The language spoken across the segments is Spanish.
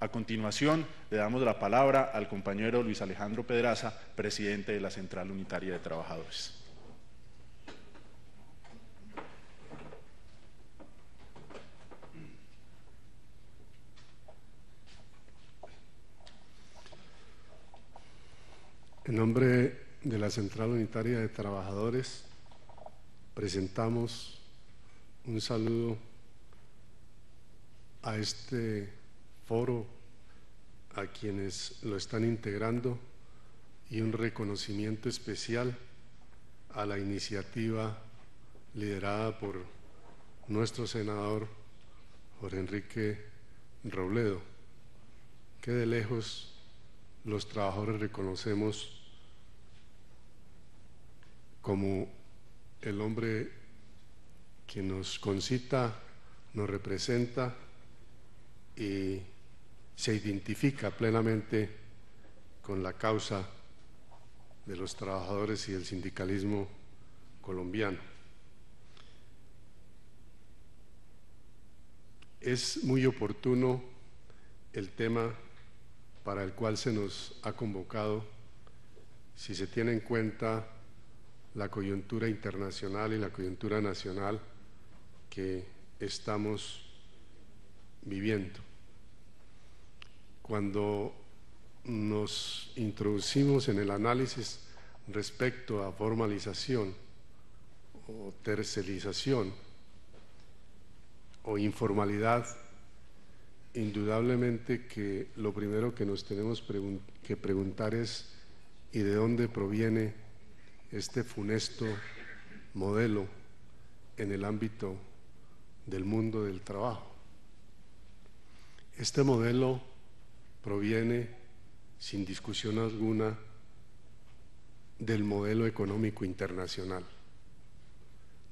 A continuación, le damos la palabra al compañero Luis Alejandro Pedraza, presidente de la Central Unitaria de Trabajadores. En nombre de la Central Unitaria de Trabajadores, presentamos un saludo a este foro, a quienes lo están integrando, y un reconocimiento especial a la iniciativa liderada por nuestro senador Jorge Enrique Robledo, que de lejos los trabajadores reconocemos como el hombre que nos concita, nos representa y se identifica plenamente con la causa de los trabajadores y del sindicalismo colombiano. Es muy oportuno el tema para el cual se nos ha convocado, si se tiene en cuenta la coyuntura internacional y la coyuntura nacional que estamos viviendo. Cuando nos introducimos en el análisis respecto a formalización o tercerización o informalidad, indudablemente que lo primero que nos tenemos que preguntar es ¿y de dónde proviene este funesto modelo en el ámbito del mundo del trabajo? Este modelo proviene, sin discusión alguna, del modelo económico internacional.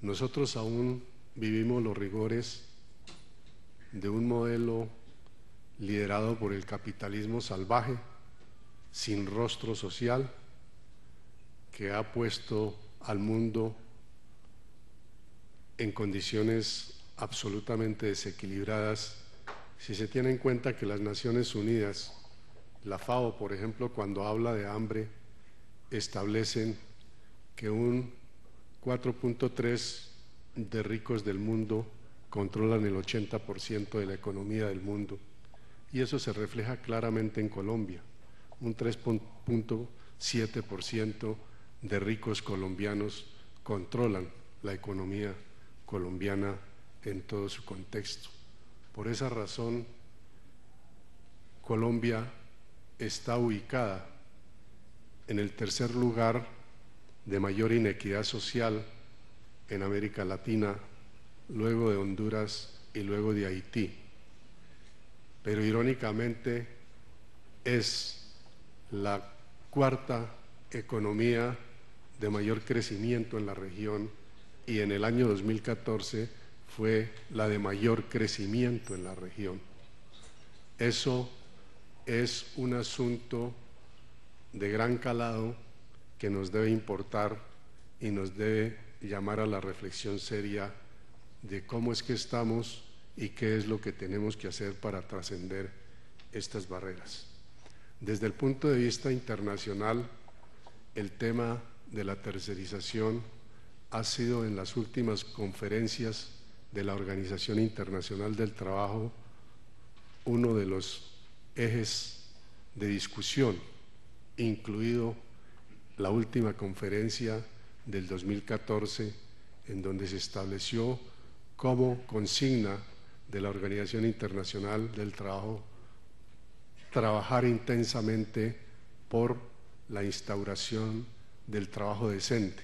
Nosotros aún vivimos los rigores de un modelo liderado por el capitalismo salvaje, sin rostro social, que ha puesto al mundo en condiciones absolutamente desequilibradas. Si se tiene en cuenta que las Naciones Unidas, la FAO, por ejemplo, cuando habla de hambre, establecen que un 4.3 de ricos del mundo controlan el 80% de la economía del mundo. Y eso se refleja claramente en Colombia. Un 3.7% de ricos colombianos controlan la economía colombiana en todo su contexto. Por esa razón, Colombia está ubicada en el tercer lugar de mayor inequidad social en América Latina, luego de Honduras y luego de Haití. Pero irónicamente es la cuarta economía de mayor crecimiento en la región y en el año 2014 fue la de mayor crecimiento en la región. Eso es un asunto de gran calado que nos debe importar y nos debe llamar a la reflexión seria de cómo es que estamos y qué es lo que tenemos que hacer para trascender estas barreras. Desde el punto de vista internacional, el tema de la tercerización ha sido en las últimas conferencias de la Organización Internacional del Trabajo uno de los ejes de discusión, incluido la última conferencia del 2014, en donde se estableció como consigna de la Organización Internacional del Trabajo trabajar intensamente por la instauración del trabajo decente.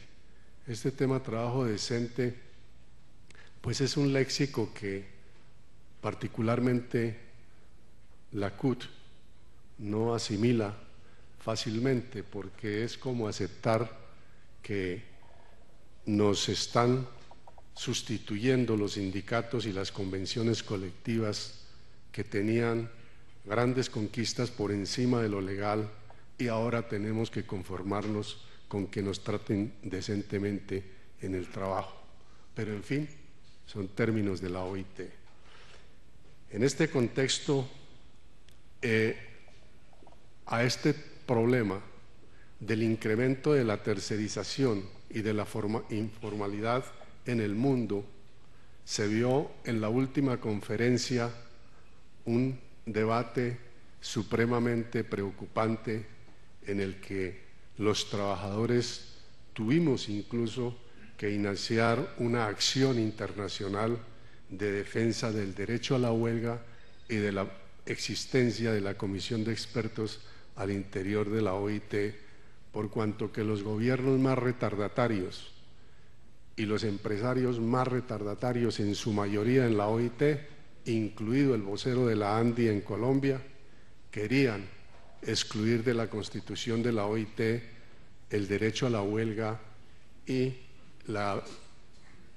Este tema trabajo decente pues es un léxico que particularmente la CUT no asimila fácilmente, porque es como aceptar que nos están sustituyendo los sindicatos y las convenciones colectivas que tenían grandes conquistas por encima de lo legal y ahora tenemos que conformarnos con que nos traten decentemente en el trabajo. Pero en fin, son términos de la OIT. En este contexto, a este problema del incremento de la tercerización y de la informalidad en el mundo, se vio en la última conferencia un debate supremamente preocupante en el que los trabajadores tuvimos incluso que iniciar una acción internacional de defensa del derecho a la huelga y de la existencia de la Comisión de Expertos al interior de la OIT, por cuanto que los gobiernos más retardatarios y los empresarios más retardatarios, en su mayoría en la OIT, incluido el vocero de la ANDI en Colombia, querían excluir de la Constitución de la OIT el derecho a la huelga y la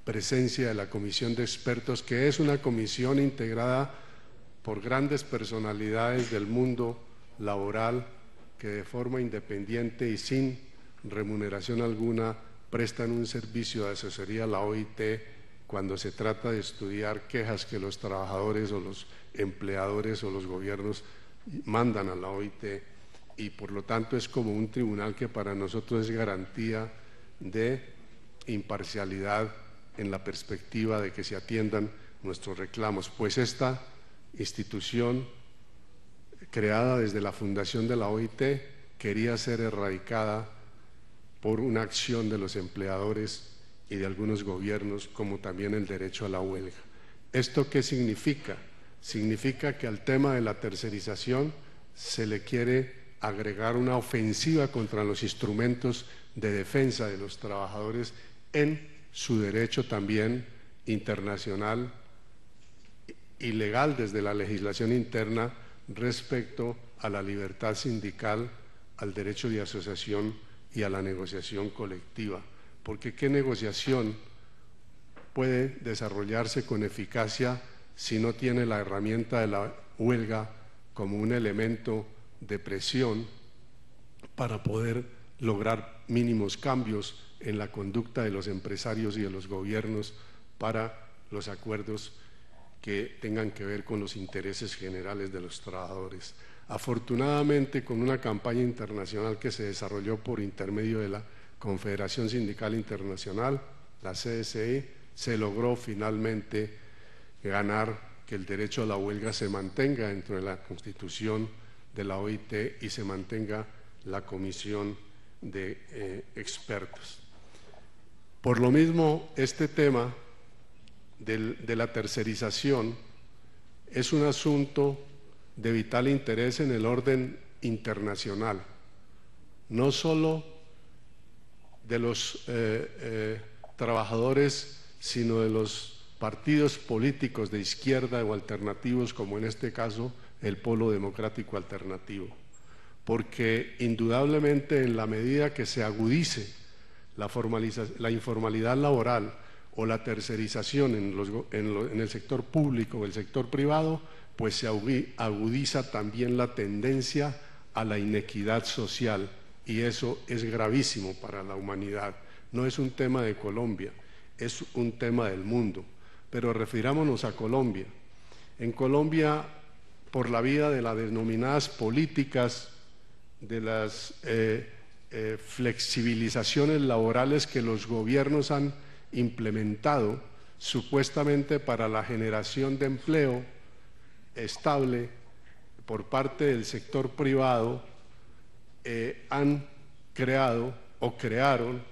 presencia de la Comisión de Expertos, que es una comisión integrada por grandes personalidades del mundo laboral que de forma independiente y sin remuneración alguna prestan un servicio de asesoría a la OIT cuando se trata de estudiar quejas que los trabajadores o los empleadores o los gobiernos mandan a la OIT, y por lo tanto es como un tribunal que para nosotros es garantía de imparcialidad en la perspectiva de que se atiendan nuestros reclamos, pues esta institución creada desde la fundación de la OIT quería ser erradicada por una acción de los empleadores y de algunos gobiernos, como también el derecho a la huelga. ¿Esto qué significa? Significa que al tema de la tercerización se le quiere agregar una ofensiva contra los instrumentos de defensa de los trabajadores en su derecho también internacional y legal desde la legislación interna respecto a la libertad sindical, al derecho de asociación y a la negociación colectiva. Porque ¿qué negociación puede desarrollarse con eficacia si no tiene la herramienta de la huelga como un elemento de presión para poder lograr mínimos cambios en la conducta de los empresarios y de los gobiernos para los acuerdos que tengan que ver con los intereses generales de los trabajadores? Afortunadamente, con una campaña internacional que se desarrolló por intermedio de la Confederación Sindical Internacional, la CSI, se logró finalmente ganar que el derecho a la huelga se mantenga dentro de la Constitución de la OIT y se mantenga la Comisión de Expertos. Por lo mismo, este tema de la tercerización es un asunto de vital interés en el orden internacional, no solo de los trabajadores, sino de los partidos políticos de izquierda o alternativos, como en este caso el Polo Democrático Alternativo, porque indudablemente en la medida que se agudice la informalidad laboral o la tercerización en el sector público o el sector privado, pues se agudiza también la tendencia a la inequidad social, y eso es gravísimo para la humanidad. No es un tema de Colombia, es un tema del mundo. Pero refirámonos a Colombia. En Colombia, por la vía de las denominadas políticas de las flexibilizaciones laborales que los gobiernos han implementado supuestamente para la generación de empleo estable por parte del sector privado, han creado o crearon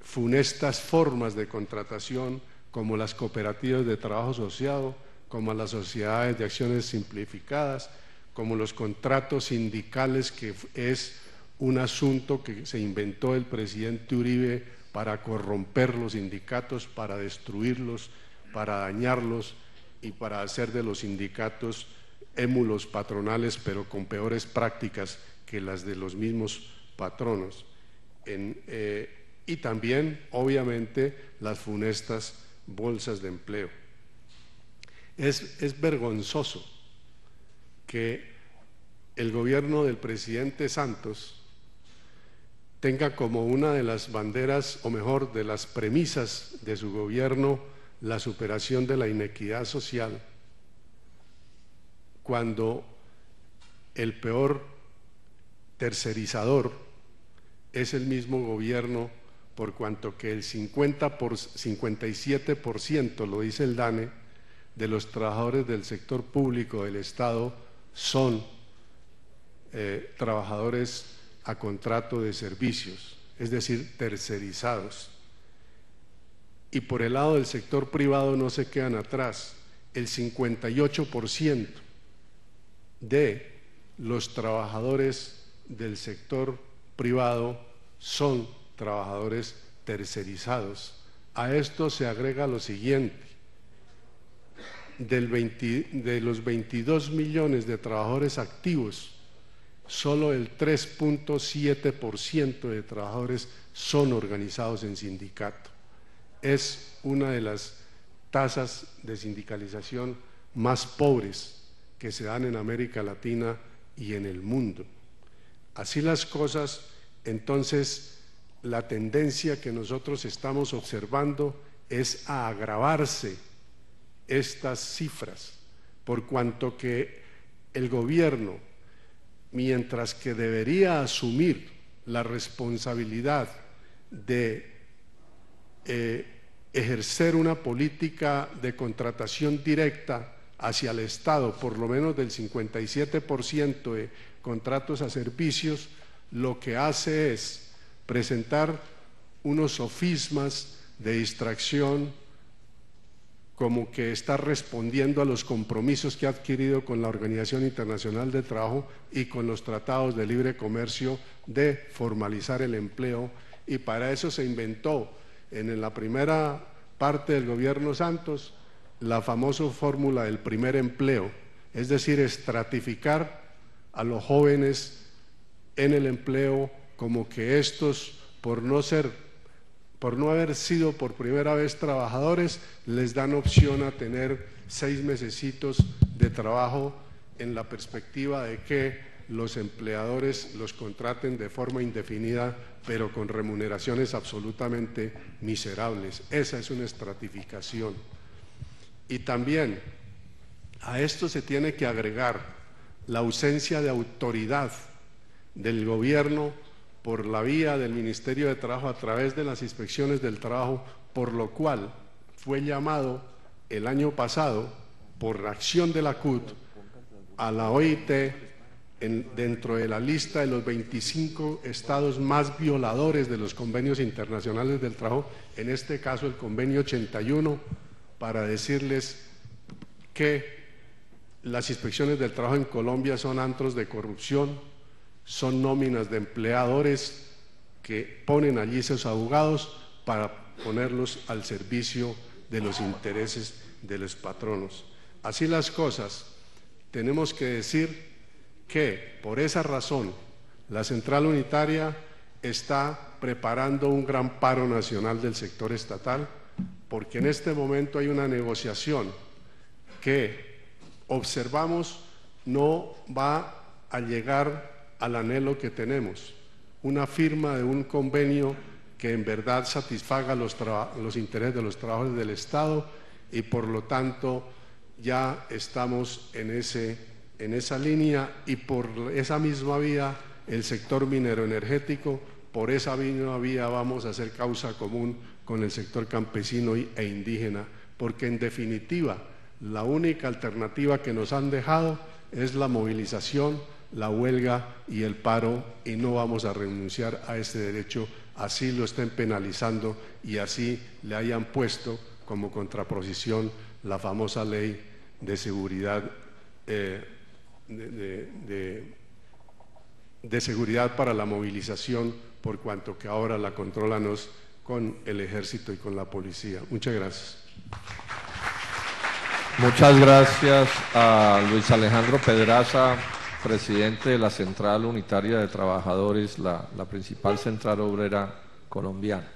funestas formas de contratación como las cooperativas de trabajo asociado, como las sociedades de acciones simplificadas, como los contratos sindicales, que es un asunto que se inventó el presidente Uribe para corromper los sindicatos, para destruirlos, para dañarlos y para hacer de los sindicatos émulos patronales, pero con peores prácticas que las de los mismos patronos. Y también, obviamente, las funestas bolsas de empleo. Es vergonzoso que el gobierno del presidente Santos tenga como una de las banderas, o mejor, de las premisas de su gobierno, la superación de la inequidad social, cuando el peor tercerizador es el mismo gobierno, por cuanto que el 57%, lo dice el DANE, de los trabajadores del sector público del Estado son trabajadores a contrato de servicios, es decir, tercerizados. Y por el lado del sector privado no se quedan atrás. El 58% de los trabajadores del sector privado son trabajadores tercerizados. A esto se agrega lo siguiente: de los 22 millones de trabajadores activos, solo el 3.7% de trabajadores son organizados en sindicato. Es una de las tasas de sindicalización más pobres que se dan en América Latina y en el mundo. Así las cosas, entonces la tendencia que nosotros estamos observando es a agravarse estas cifras, por cuanto que el gobierno, mientras que debería asumir la responsabilidad de ejercer una política de contratación directa hacia el Estado, por lo menos del 57% de contratos a servicios, lo que hace es presentar unos sofismas de distracción, como que está respondiendo a los compromisos que ha adquirido con la Organización Internacional del Trabajo y con los tratados de libre comercio de formalizar el empleo, y para eso se inventó en la primera parte del gobierno Santos la famosa fórmula del primer empleo, es decir, estratificar a los jóvenes en el empleo, como que estos, por no haber sido por primera vez trabajadores, les dan opción a tener 6 mesecitos de trabajo, en la perspectiva de que los empleadores los contraten de forma indefinida, pero con remuneraciones absolutamente miserables. Esa es una estratificación. Y también a esto se tiene que agregar la ausencia de autoridad del gobierno por la vía del Ministerio de Trabajo a través de las inspecciones del trabajo, por lo cual fue llamado el año pasado, por acción de la CUT, a la OIT dentro de la lista de los 25 estados más violadores de los convenios internacionales del trabajo, en este caso el convenio 81, para decirles que las inspecciones del trabajo en Colombia son antros de corrupción, son nóminas de empleadores que ponen allí esos abogados para ponerlos al servicio de los intereses de los patronos. Así las cosas, tenemos que decir que por esa razón la Central Unitaria está preparando un gran paro nacional del sector estatal, porque en este momento hay una negociación que observamos no va a llegar al anhelo que tenemos, una firma de un convenio que en verdad satisfaga los intereses de los trabajadores del Estado, y por lo tanto ya estamos en esa línea, y por esa misma vía el sector minero energético, por esa misma vía vamos a hacer causa común con el sector campesino e indígena, porque en definitiva la única alternativa que nos han dejado es la movilización, la huelga y el paro, y no vamos a renunciar a ese derecho, así lo estén penalizando y así le hayan puesto como contraposición la famosa ley de seguridad de seguridad para la movilización, por cuanto que ahora la controlan con el ejército y con la policía. Muchas gracias. Muchas gracias a Luis Alejandro Pedraza, presidente de la Central Unitaria de Trabajadores, la principal central obrera colombiana.